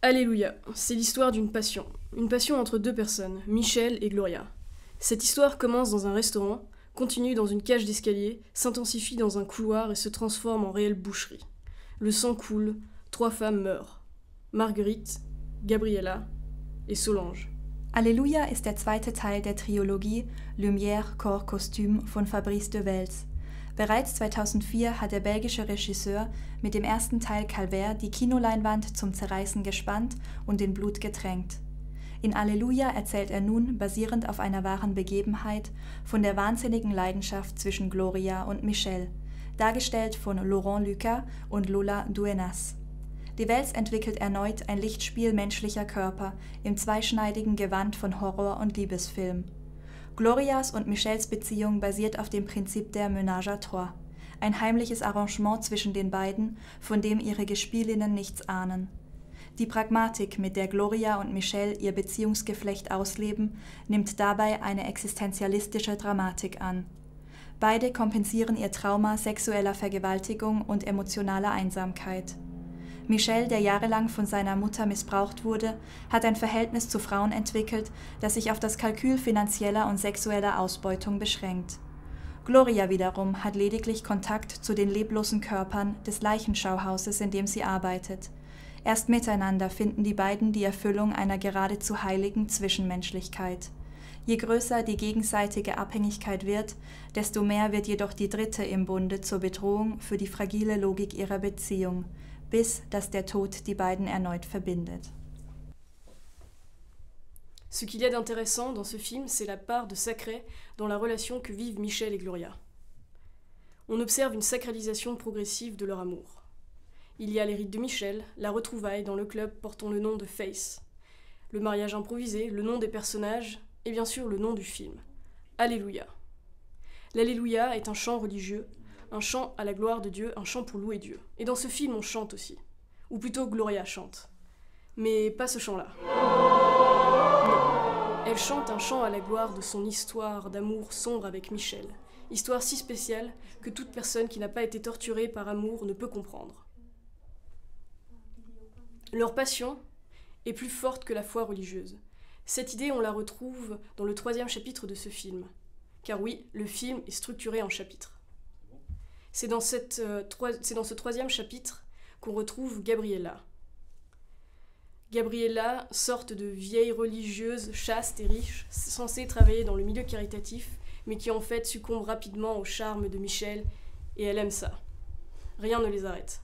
Alléluia, c'est l'histoire d'une passion. Une passion entre deux personnes, Michel et Gloria. Cette histoire commence dans un restaurant, continue dans une cage d'escalier, s'intensifie dans un couloir et se transforme en réelle boucherie. Le sang coule, 3 femmes meurent. Marguerite, Gabriella et Solange. Alléluia ist der zweite Teil der Trilogie Lumière, Corps, Costume von Fabrice de Wels. Bereits 2004 hat der belgische Regisseur mit dem ersten Teil Calvaire die Kinoleinwand zum Zerreißen gespannt und in Blut getränkt. In Alléluia erzählt er nun, basierend auf einer wahren Begebenheit, von der wahnsinnigen Leidenschaft zwischen Gloria und Michel, dargestellt von Laurent Lucas und Lola Duenas. De Wels entwickelt erneut ein Lichtspiel menschlicher Körper im zweischneidigen Gewand von Horror- und Liebesfilm. Glorias und Michels Beziehung basiert auf dem Prinzip der Ménage à trois, ein heimliches Arrangement zwischen den beiden, von dem ihre Gespielinnen nichts ahnen. Die Pragmatik, mit der Gloria und Michel ihr Beziehungsgeflecht ausleben, nimmt dabei eine existenzialistische Dramatik an. Beide kompensieren ihr Trauma sexueller Vergewaltigung und emotionaler Einsamkeit. Michel, der jahrelang von seiner Mutter missbraucht wurde, hat ein Verhältnis zu Frauen entwickelt, das sich auf das Kalkül finanzieller und sexueller Ausbeutung beschränkt. Gloria wiederum hat lediglich Kontakt zu den leblosen Körpern des Leichenschauhauses, in dem sie arbeitet. Erst miteinander finden die beiden die Erfüllung einer geradezu heiligen Zwischenmenschlichkeit. Je größer die gegenseitige Abhängigkeit wird, desto mehr wird jedoch die Dritte im Bunde zur Bedrohung für die fragile Logik ihrer Beziehung, bis dass der Tod die beiden erneut verbindet. Ce qu'il y a d'intéressant dans ce film, c'est la part de sacré dans la relation que vivent Michel et Gloria. On observe une sacralisation progressive de leur amour. Il y a les rites de Michel, la retrouvaille dans le club portant le nom de Face, le mariage improvisé, le nom des personnages et bien sûr le nom du film, Alléluia. L'Alléluia est un chant religieux, un chant à la gloire de Dieu, un chant pour louer Dieu. Et dans ce film, on chante aussi. Ou plutôt, Gloria chante. Mais pas ce chant-là. Non. Elle chante un chant à la gloire de son histoire d'amour sombre avec Michel. Histoire si spéciale que toute personne qui n'a pas été torturée par amour ne peut comprendre. Leur passion est plus forte que la foi religieuse. Cette idée, on la retrouve dans le 3e chapitre de ce film. Car oui, le film est structuré en chapitres. C'est dans ce 3e chapitre qu'on retrouve Gabriella. Gabriella, sorte de vieille religieuse, chaste et riche, censée travailler dans le milieu caritatif, mais qui en fait succombe rapidement au charme de Michel, et elle aime ça. Rien ne les arrête.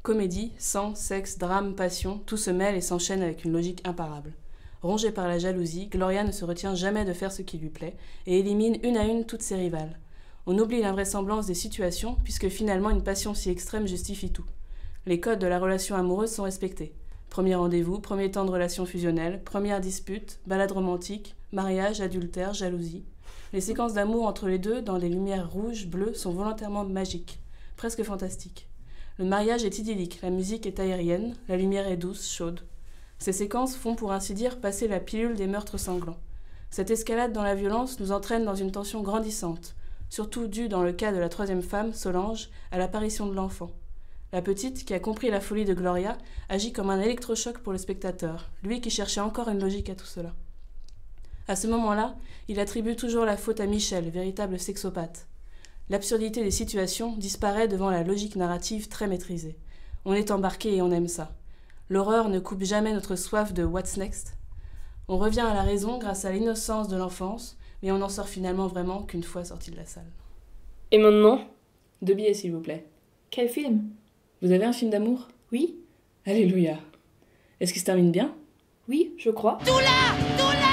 Comédie, sang, sexe, drame, passion, tout se mêle et s'enchaîne avec une logique imparable. Rongée par la jalousie, Gloria ne se retient jamais de faire ce qui lui plaît et élimine une à une toutes ses rivales. On oublie l'invraisemblance des situations, puisque finalement une passion si extrême justifie tout. Les codes de la relation amoureuse sont respectés. Premier rendez-vous, premier temps de relation fusionnelle, première dispute, balade romantique, mariage, adultère, jalousie. Les séquences d'amour entre les deux, dans des lumières rouges, bleues, sont volontairement magiques, presque fantastiques. Le mariage est idyllique, la musique est aérienne, la lumière est douce, chaude. Ces séquences font, pour ainsi dire, passer la pilule des meurtres sanglants. Cette escalade dans la violence nous entraîne dans une tension grandissante, surtout due dans le cas de la 3e femme, Solange, à l'apparition de l'enfant. La petite, qui a compris la folie de Gloria, agit comme un électrochoc pour le spectateur, lui qui cherchait encore une logique à tout cela. À ce moment-là, il attribue toujours la faute à Michel, véritable sexopathe. L'absurdité des situations disparaît devant la logique narrative très maîtrisée. On est embarqué et on aime ça. L'horreur ne coupe jamais notre soif de « what's next ?» On revient à la raison grâce à l'innocence de l'enfance, mais on n'en sort finalement vraiment qu'une fois sorti de la salle. Et maintenant ? 2 billets, s'il vous plaît. Quel film? Vous avez un film d'amour? Oui. Alléluia. Est-ce qu'il se termine bien? Oui, je crois. Doula